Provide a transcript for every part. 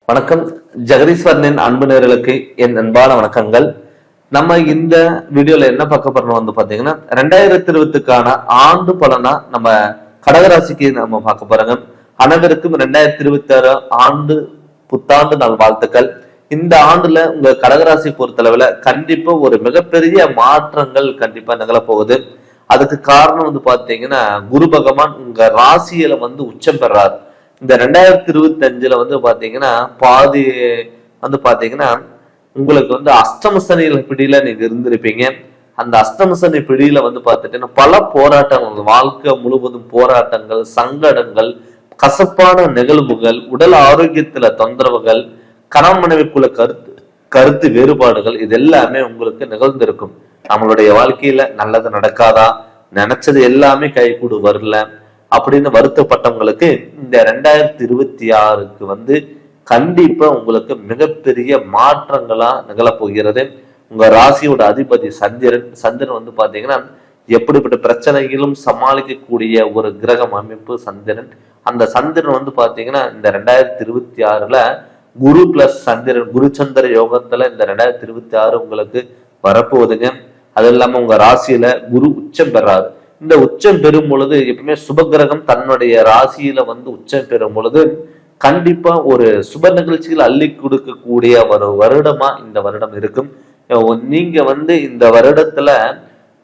வணக்கம். ஜெகதீஸ்வரனின் அன்பு நேயர்களுக்கு என் அன்பான வணக்கங்கள். நம்ம இந்த வீடியோல என்ன பார்க்க போறோம் வந்து பாத்தீங்கன்னா 2020க்கான ஆண்டு பலனா நம்ம கடகராசிக்கு நம்ம பார்க்க போறோங்க. அனைவருக்கும் 2026 ஆண்டு புத்தாண்டு நாள் வாழ்த்துக்கள். இந்த ஆண்டுல உங்க கடகராசி பொறுத்தளவுல கண்டிப்பா ஒரு மிகப்பெரிய மாற்றங்கள் கண்டிப்பா நிகழ போகுது. அதுக்கு காரணம் வந்து பாத்தீங்கன்னா குரு பகவான் உங்க ராசியில வந்து உச்சம் பெறார். இந்த 2025 வந்து பாத்தீங்கன்னா பாதி வந்து பாத்தீங்கன்னா உங்களுக்கு வந்து அஷ்டம சனியில பிடியில நீங்க இருந்திருப்பீங்க. அந்த அஷ்டம சனி பிடியில வந்து பாத்துட்டீங்கன்னா பல போராட்டங்கள், வாழ்க்கை முழுவதும் போராட்டங்கள், சங்கடங்கள், கசப்பான நிகழ்வுகள், உடல் ஆரோக்கியத்துல தொந்தரவுகள், கணவன் மனைவிக்குள்ள கருத்து வேறுபாடுகள், இது எல்லாமே உங்களுக்கு நிகழ்ந்திருக்கும். நம்மளுடைய வாழ்க்கையில நல்லது நடக்காதா, நினைச்சது எல்லாமே கைகூடு வரல அப்படின்னு வருத்தப்பட்டவங்களுக்கு இந்த 2026க்கு வந்து கண்டிப்பா உங்களுக்கு மிகப்பெரிய மாற்றங்களா நிகழப்போகிறது. உங்க ராசியோட அதிபதி சந்திரன் வந்து பாத்தீங்கன்னா எப்படிப்பட்ட பிரச்சனைகளும் சமாளிக்கக்கூடிய ஒரு கிரகம் அமைப்பு சந்திரன். அந்த சந்திரன் வந்து பாத்தீங்கன்னா இந்த 2026ல குரு பிளஸ் சந்திரன், குரு சந்திர யோகத்துல இந்த 2026 உங்களுக்கு வரப்போகுதுங்க. அது இல்லாம உங்க ராசியில குரு உச்சம் பெறாது. இந்த உச்சம் பெறும் பொழுது எப்பவுமே சுபகிரகம் தன்னுடைய ராசியில வந்து உச்சம் பெறும் பொழுது கண்டிப்பா ஒரு சுப நிகழ்ச்சிகள் அள்ளி கொடுக்கக்கூடிய ஒரு வருடமா இந்த வருடம் இருக்கும். நீங்க வந்து இந்த வருடத்துல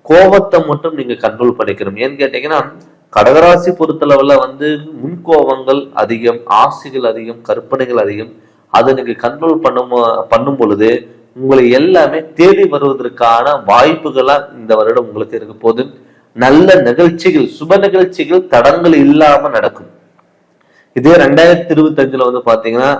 கோபத்தை மட்டும் நீங்க கண்ட்ரோல் பண்ணிக்கணும். ஏன்னு கேட்டீங்கன்னா கடகராசி பொறுத்தளவுல வந்து முன்கோபங்கள் அதிகம், ஆசைகள் அதிகம், கற்பனைகள் அதிகம். அதை நீங்க கண்ட்ரோல் பண்ணும் பொழுது உங்களை எல்லாமே தேடி வருவதற்கான வாய்ப்புகளா இந்த வருடம் உங்களுக்கு இருக்க போது. நல்ல நிகழ்ச்சிகள், சுப நிகழ்ச்சிகள் தடங்கள் இல்லாம நடக்கும். இதே 2025 வந்து பாத்தீங்கன்னா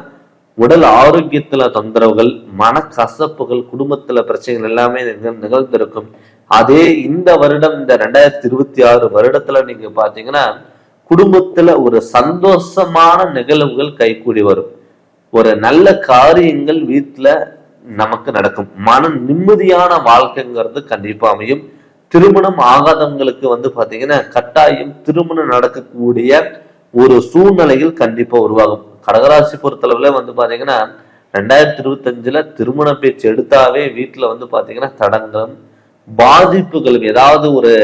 உடல் ஆரோக்கியத்துல தொந்தரவுகள், மனக்கசப்புகள், குடும்பத்துல பிரச்சனைகள் எல்லாமே நிகழ்ந்திருக்கும். அதே இந்த வருடம் இந்த 2026 வருடத்துல நீங்க பாத்தீங்கன்னா குடும்பத்துல ஒரு சந்தோஷமான நிகழ்வுகள் கைகூடி வரும். ஒரு நல்ல காரியங்கள் வீட்டுல நமக்கு நடக்கும். மன நிம்மதியான வாழ்க்கைங்கிறது கண்டிப்பா அமையும். திருமணம் ஆகாதவங்களுக்கு வந்து பாத்தீங்கன்னா கட்டாயம் திருமணம் நடக்கக்கூடிய ஒரு சூழ்நிலைகள் கண்டிப்பா உருவாகும். கடகராசி பொறுத்தளவுல வந்து பாத்தீங்கன்னா 2025ல திருமண பேச்சு எடுத்தாவே வீட்டுல வந்து பாத்தீங்கன்னா தடங்களும் பாதிப்புகளும் ஏதாவது ஒரு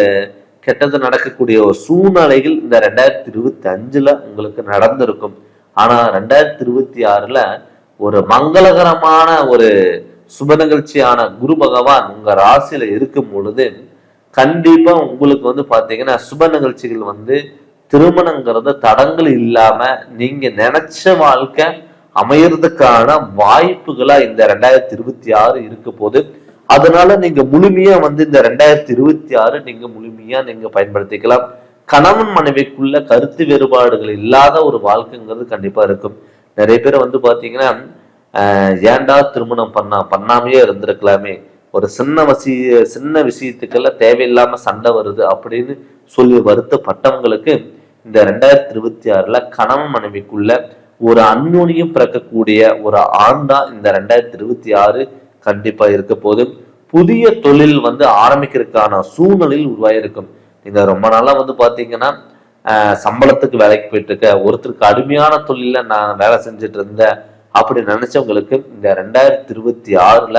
கெட்டது நடக்கக்கூடிய ஒரு சூழ்நிலைகள் இந்த 2025ல உங்களுக்கு நடந்திருக்கும். ஆனா 2026ல ஒரு மங்களகரமான ஒரு சுப நிகழ்ச்சியான குரு பகவான் உங்க ராசியில இருக்கும் பொழுது கண்டிப்பா உங்களுக்கு வந்து பாத்தீங்கன்னா சுப நிகழ்ச்சிகள் வந்து திருமணங்கிறத தடங்கள் இல்லாம நீங்க நினைச்ச வாழ்க்கை அமையறதுக்கான வாய்ப்புகளா இந்த 2026 இருக்க போது. அதனால நீங்க முழுமையா வந்து இந்த 2026 நீங்க முழுமையா நீங்க பயன்படுத்திக்கலாம். கணவன் மனைவிக்குள்ள கருத்து வேறுபாடுகள் இல்லாத ஒரு வாழ்க்கைங்கிறது கண்டிப்பா இருக்கும். நிறைய பேர் வந்து பாத்தீங்கன்னா ஏன்டா திருமணம் பண்ணாமையே இருந்திருக்கலாமே, ஒரு சின்ன விஷயத்துக்கெல்லாம் தேவையில்லாம சண்டை வருது அப்படின்னு சொல்லி வருத்தப்பட்டவங்களுக்கு இந்த 2026ல கணவன் மனைவிக்குள்ள ஒரு அந்யோன்யம் பிறக்கக்கூடிய ஒரு ஆண்டா இந்த 2026 கண்டிப்பா இருக்க போது. புதிய தொழில் வந்து ஆரம்பிக்கிறதுக்கான சூழ்நிலையில் உருவாயிருக்கும். நீங்க ரொம்ப நாளா வந்து பாத்தீங்கன்னா சம்பளத்துக்கு வேலைக்கு போயிட்டு இருக்க, ஒருத்தருக்கு அருமையான தொழில நான் வேலை செஞ்சுட்டு இருந்தேன் அப்படி நினைச்சவங்களுக்கு இந்த 2026ல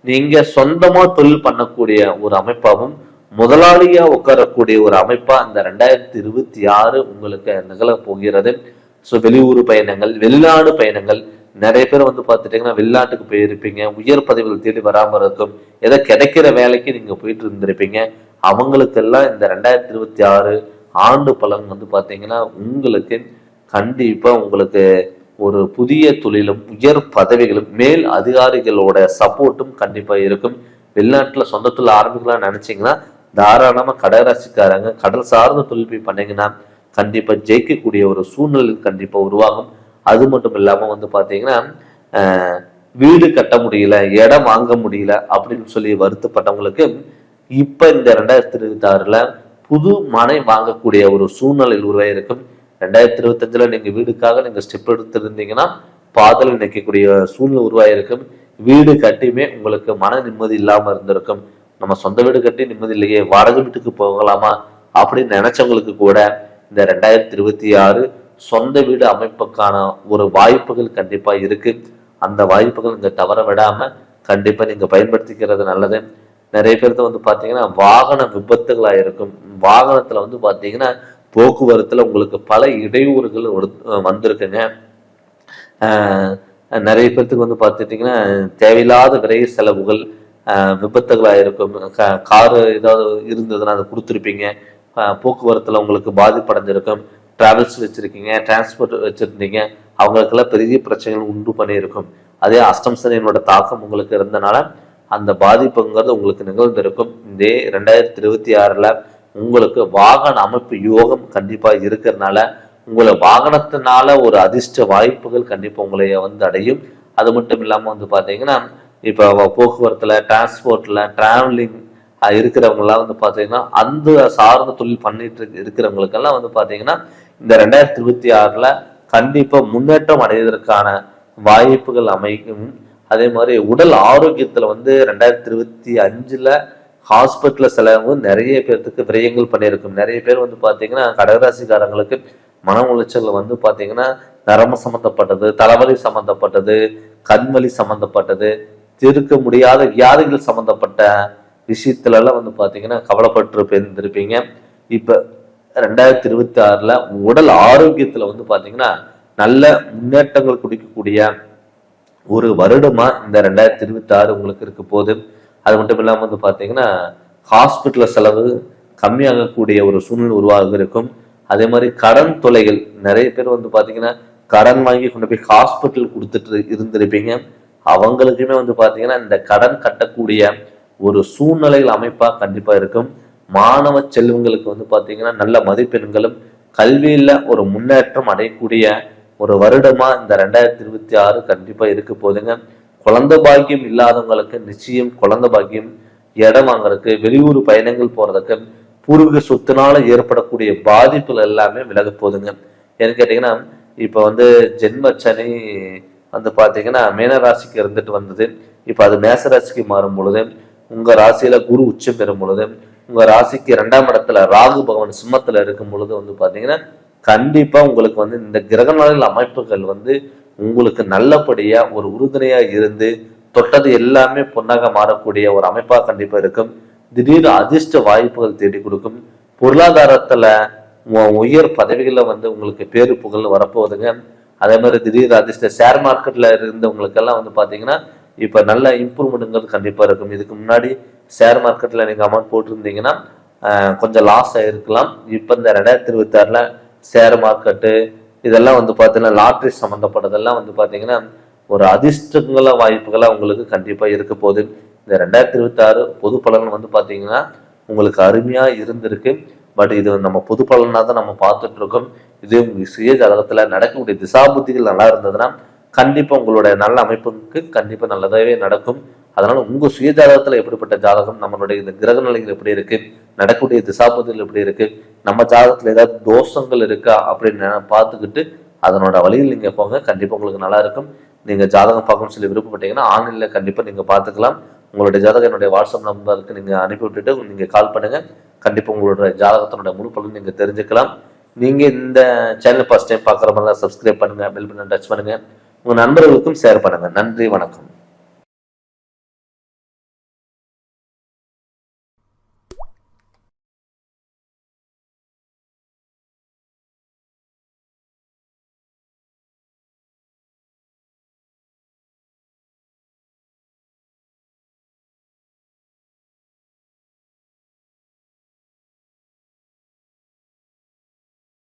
நீங்க சொந்தமா தொழில் பண்ணக்கூடிய ஒரு அமைப்பாகவும் முதலாளியா உட்காரக்கூடிய ஒரு அமைப்பா இந்த 2026 உங்களுக்கு நிகழ போகிறது. ஸோ வெளியூர் பயணங்கள், வெளிநாடு பயணங்கள், நிறைய பேர் வந்து பார்த்துட்டீங்கன்னா வெளிநாட்டுக்கு போயிருப்பீங்க, உயர் பதவிகள் தேடி வராம இருக்கும், ஏதோ கிடைக்கிற வேலைக்கு நீங்க போயிட்டு இருந்திருப்பீங்க. அவங்களுக்கெல்லாம் இந்த 2026 ஆண்டு பலன் வந்து பாத்தீங்கன்னா உங்களுக்கு கண்டிப்பா உங்களுக்கு ஒரு புதிய தொழிலும் உயர் பதவிகளும் மேல் அதிகாரிகளோட சப்போர்ட்டும் கண்டிப்பா இருக்கும். வெளிநாட்டுல சொந்த தொழில் ஆரம்பிக்கலாம் நினைச்சீங்கன்னா தாராளமா கடகராசிக்காரங்க கடல் சார்ந்த தொழில் போய் பண்ணீங்கன்னா கண்டிப்பா ஜெயிக்கக்கூடிய ஒரு சூழ்நிலை கண்டிப்பா உருவாகும். அது மட்டும் இல்லாம வந்து பாத்தீங்கன்னா வீடு கட்ட முடியல, இடம் வாங்க முடியல அப்படின்னு சொல்லி வருத்தப்பட்டவங்களுக்கு இப்ப இந்த 2026ல புது மனை வாங்கக்கூடிய ஒரு சூழ்நிலை உருவாயிருக்கும். 2025ல நீங்க வீடுக்காக நீங்க ஸ்டெப் எடுத்திருந்தீங்கன்னா பாதல் நினைக்கக்கூடிய சூழ்நிலை உருவாயிருக்கும். வீடு கட்டியுமே உங்களுக்கு மன நிம்மதி இல்லாம இருந்திருக்கும். நம்ம சொந்த வீடு கட்டி நிம்மதி இல்லையே, வாடகை வீட்டுக்கு போகலாமா அப்படின்னு நினைச்சவங்களுக்கு கூட இந்த 2026 சொந்த வீடு அமைப்புக்கான ஒரு வாய்ப்புகள் கண்டிப்பா இருக்கு. அந்த வாய்ப்புகள் இங்க தவற விடாம கண்டிப்பா நீங்க பயன்படுத்திக்கிறது நல்லது. நிறைய பேருக்கு வந்து பாத்தீங்கன்னா வாகன விபத்துகளா இருக்கும். வாகனத்துல வந்து பாத்தீங்கன்னா போக்குவரத்துல உங்களுக்கு பல இடையூறுகள் வந்திருக்குங்க. நிறைய பேர்த்துக்கு வந்து பார்த்துட்டிங்கன்னா தேவையில்லாத விரை செலவுகள், விபத்துகளாக இருக்கும். காரு ஏதாவது இருந்ததுன்னா அதை கொடுத்துருப்பீங்க. போக்குவரத்தில் உங்களுக்கு பாதிப்படைஞ்சிருக்கும். டிராவல்ஸ் வச்சுருக்கீங்க, டிரான்ஸ்போர்ட் வச்சுருந்தீங்க, அவங்களுக்கெல்லாம் பெரிய பிரச்சனைகள் உண்டு பண்ணியிருக்கும். அதே அஷ்டம் சனியினோட தாக்கம் உங்களுக்கு இருந்தனால அந்த பாதிப்புங்கிறது உங்களுக்கு நிகழ்ந்திருக்கும். இதே 2026 உங்களுக்கு வாகன அமைப்பு யோகம் கண்டிப்பாக இருக்கிறதுனால உங்களை வாகனத்தினால ஒரு அதிர்ஷ்ட வாய்ப்புகள் கண்டிப்பாக உங்களை வந்து அடையும். அது மட்டும் இல்லாமல் வந்து பார்த்தீங்கன்னா இப்போ போக்குவரத்தில், டிரான்ஸ்போர்ட்டில், டிராவலிங் இருக்கிறவங்களாம் வந்து பார்த்தீங்கன்னா அந்த சார்ந்த தொழில் பண்ணிட்டு இருக்கிறவங்களுக்கெல்லாம் வந்து பார்த்தீங்கன்னா இந்த 2026 கண்டிப்பாக முன்னேற்றம் அடைவதற்கான வாய்ப்புகள் அமைக்கும். அதே மாதிரி உடல் ஆரோக்கியத்தில் வந்து 2025 ஹாஸ்பிட்டல் செலவு நிறைய பேர்த்துக்கு விரயங்கள் பண்ணியிருக்கும். நிறைய பேர் வந்து பார்த்தீங்கன்னா கடகராசிக்காரங்களுக்கு மன உளைச்சல் வந்து பார்த்தீங்கன்னா நரம்பு சம்மந்தப்பட்டது, தலைவலி சம்மந்தப்பட்டது, கண்வலி சம்மந்தப்பட்டது, தீர்க்க முடியாத வியாதிகள் சம்மந்தப்பட்ட விஷயத்துலலாம் வந்து பார்த்தீங்கன்னா கவலைப்பட்டு இருந்திருப்பீங்க. இப்போ 2026 உடல் ஆரோக்கியத்தில் வந்து பார்த்தீங்கன்னா நல்ல முன்னேற்றங்கள் குடிக்கக்கூடிய ஒரு வருடமா இந்த 2026 உங்களுக்கு இருக்க போகுது. அது மட்டும் இல்லாமல் வந்து பார்த்தீங்கன்னா ஹாஸ்பிட்டல் செலவு கம்மியாகக்கூடிய ஒரு சூழ்நிலை உருவாக இருக்கும். அதே மாதிரி கடன் தொலைகள் நிறைய பேர் வந்து பார்த்தீங்கன்னா கடன் வாங்கி கொண்டு போய் ஹாஸ்பிட்டல் கொடுத்துட்டு இருந்திருப்பீங்க. அவங்களுக்குமே வந்து பார்த்தீங்கன்னா இந்த கடன் கட்டக்கூடிய ஒரு சூழ்நிலைகள் அமைப்பாக கண்டிப்பாக இருக்கும். மாணவ செல்வங்களுக்கு வந்து பார்த்தீங்கன்னா நல்ல மதிப்பெண்களும் கல்வியில் ஒரு முன்னேற்றம் அடையக்கூடிய ஒரு வருடமா இந்த 2026 கண்டிப்பாக இருக்க போதுங்க. குழந்தை பாக்கியம் இல்லாதவங்களுக்கு நிச்சயம் குழந்தை பாக்கியம், இடம் வாங்குறதுக்கு, வெளியூர் பயணங்கள் போறதுக்கு, பூர்வீக சொத்துனால ஏற்படக்கூடிய பாதிப்புகள் எல்லாமே விலக போதுங்க. ஏன்னு கேட்டீங்கன்னா இப்போ வந்து ஜென்ம சனி வந்து பார்த்தீங்கன்னா மீனராசிக்கு இருந்துட்டு வந்தது. இப்போ அது மேசராசிக்கு மாறும் பொழுது, உங்க ராசியில குரு உச்சம் பெறும் பொழுது, உங்க ராசிக்கு 2ஆம் இடத்துல ராகு பகவான் சிம்மத்துல இருக்கும் பொழுது வந்து பார்த்தீங்கன்னா கண்டிப்பா உங்களுக்கு வந்து இந்த கிரகநிலை அமைப்புகள் வந்து உங்களுக்கு நல்லபடியா ஒரு உறுதுணையா இருந்து தொட்டது எல்லாமே பொன்னாக மாறக்கூடிய ஒரு அமைப்பா கண்டிப்பா இருக்கும். திடீர் அதிர்ஷ்ட வாய்ப்புகள் தேடி கொடுக்கும். பொருளாதாரத்துல உயர் பதவிகளை வந்து உங்களுக்கு பேரு புகழ் வரப்போகுதுங்க. அதே மாதிரி திடீர் அதிர்ஷ்ட ஷேர் மார்க்கெட்ல இருந்தவங்களுக்கெல்லாம் வந்து பாத்தீங்கன்னா இப்ப நல்ல இம்ப்ரூவ்மெண்ட்ங்கிறது கண்டிப்பா இருக்கும். இதுக்கு முன்னாடி ஷேர் மார்க்கெட்ல நீங்க அமௌண்ட் போட்டிருந்தீங்கன்னா கொஞ்சம் லாஸ் ஆயிருக்கலாம். இப்ப இந்த 2026 ஷேர் மார்க்கெட்டு இதெல்லாம் வந்து பார்த்தீங்கன்னா லாட்ரி சம்மந்தப்பட்டதெல்லாம் வந்து பார்த்தீங்கன்னா ஒரு அதிர்ஷ்டங்கள வாய்ப்புகளாக உங்களுக்கு கண்டிப்பாக இருக்க போகுது. இந்த 2026 பொது பலன் வந்து பார்த்தீங்கன்னா உங்களுக்கு அருமையாக இருந்திருக்கு. பட் இது நம்ம பொது பலனாக தான் நம்ம பார்த்துட்டு இருக்கோம். இது உங்கள் சுய ஜாதகத்தில் நடக்கக்கூடிய திசாபுத்திகள் நல்லா இருந்ததுன்னா கண்டிப்பாக உங்களுடைய நல்ல அமைப்புக்கு கண்டிப்பாக நல்லதாகவே நடக்கும். அதனால உங்க சுய ஜாதகத்துல எப்படிப்பட்ட ஜாதகம், நம்மளுடைய இந்த கிரக நிலைகள் எப்படி இருக்கு, நடக்கக்கூடிய திசாபதிகள் எப்படி இருக்கு, நம்ம ஜாதகத்துல ஏதாவது தோஷங்கள் இருக்கா அப்படின்னு பார்த்துக்கிட்டு அதனோட வழியில் நீங்க போங்க. கண்டிப்பா உங்களுக்கு நல்லா இருக்கும். நீங்க ஜாதகம் பார்க்கணும்னு சொல்லி விருப்பப்பட்டீங்கன்னா ஆன்லைன்ல கண்டிப்பா நீங்க பார்த்துக்கலாம். உங்களுடைய ஜாதகம் என்னுடைய வாட்ஸ்அப் நம்பருக்கு நீங்க அனுப்பி விட்டுட்டு நீங்க கால் பண்ணுங்க. கண்டிப்பா உங்களுடைய ஜாதகத்தினுடைய முழு பலன் நீங்க தெரிஞ்சுக்கலாம். நீங்க இந்த சேனல் ஃபர்ஸ்ட் டைம் பார்க்குற மாதிரி சப்ஸ்கிரைப் பண்ணுங்க, பெல் பட்டன் டச் பண்ணுங்க, உங்க நண்பர்களுக்கும் ஷேர் பண்ணுங்க. நன்றி, வணக்கம்.